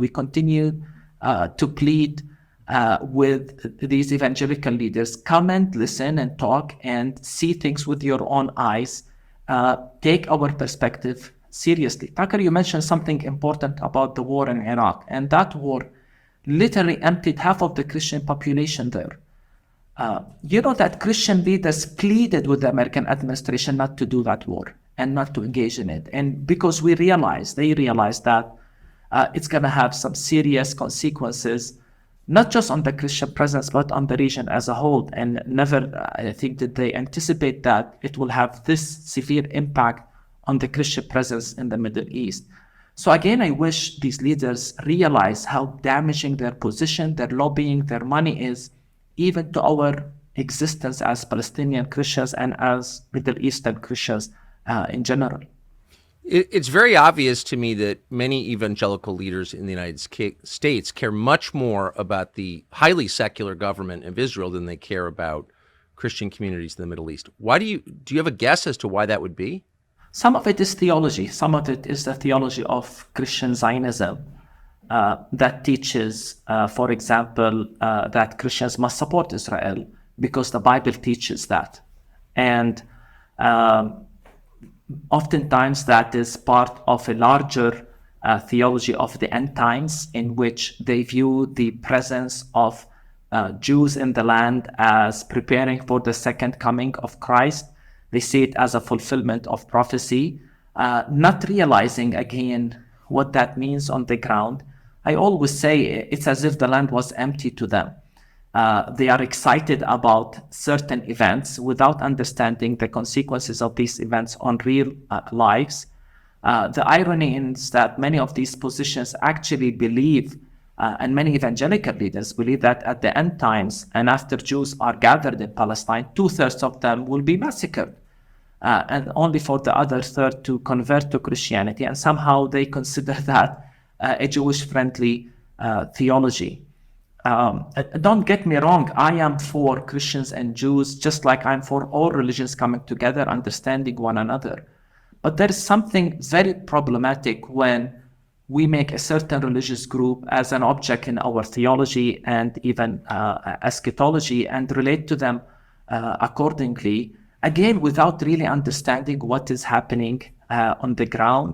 We continue to plead with these evangelical leaders, come and listen and talk and see things with your own eyes. Take our perspective seriously. Tucker, you mentioned something important about the war in Iraq, and that war literally emptied half of the Christian population there. You know that Christian leaders pleaded with the American administration not to do that war and not to engage in it. And because they realized that it's going to have some serious consequences, not just on the Christian presence, but on the region as a whole. And never, I think, did they anticipate that it will have this severe impact on the Christian presence in the Middle East. So again, I wish these leaders realize how damaging their position, their lobbying, their money is, even to our existence as Palestinian Christians and as Middle Eastern Christians in general. It's very obvious to me that many evangelical leaders in the United States care much more about the highly secular government of Israel than they care about Christian communities in the Middle East. Why do you have a guess as to why that would be? Some of it is theology. Some of it is the theology of Christian Zionism that teaches, for example, that Christians must support Israel because the Bible teaches that. And oftentimes that is part of a larger theology of the end times, in which they view the presence of Jews in the land as preparing for the second coming of Christ. They see it as a fulfillment of prophecy, not realizing again what that means on the ground. I always say it's as if the land was empty to them. They are excited about certain events without understanding the consequences of these events on real lives. The irony is that many of these positions actually believe, and many evangelical leaders believe, that at the end times and after Jews are gathered in Palestine, 2/3 of them will be massacred, and only for the other third to convert to Christianity. And somehow they consider that a Jewish-friendly theology. Don't get me wrong, I am for Christians and Jews, just like I'm for all religions coming together, understanding one another. But there is something very problematic when we make a certain religious group as an object in our theology and even eschatology and relate to them accordingly, again, without really understanding what is happening on the ground.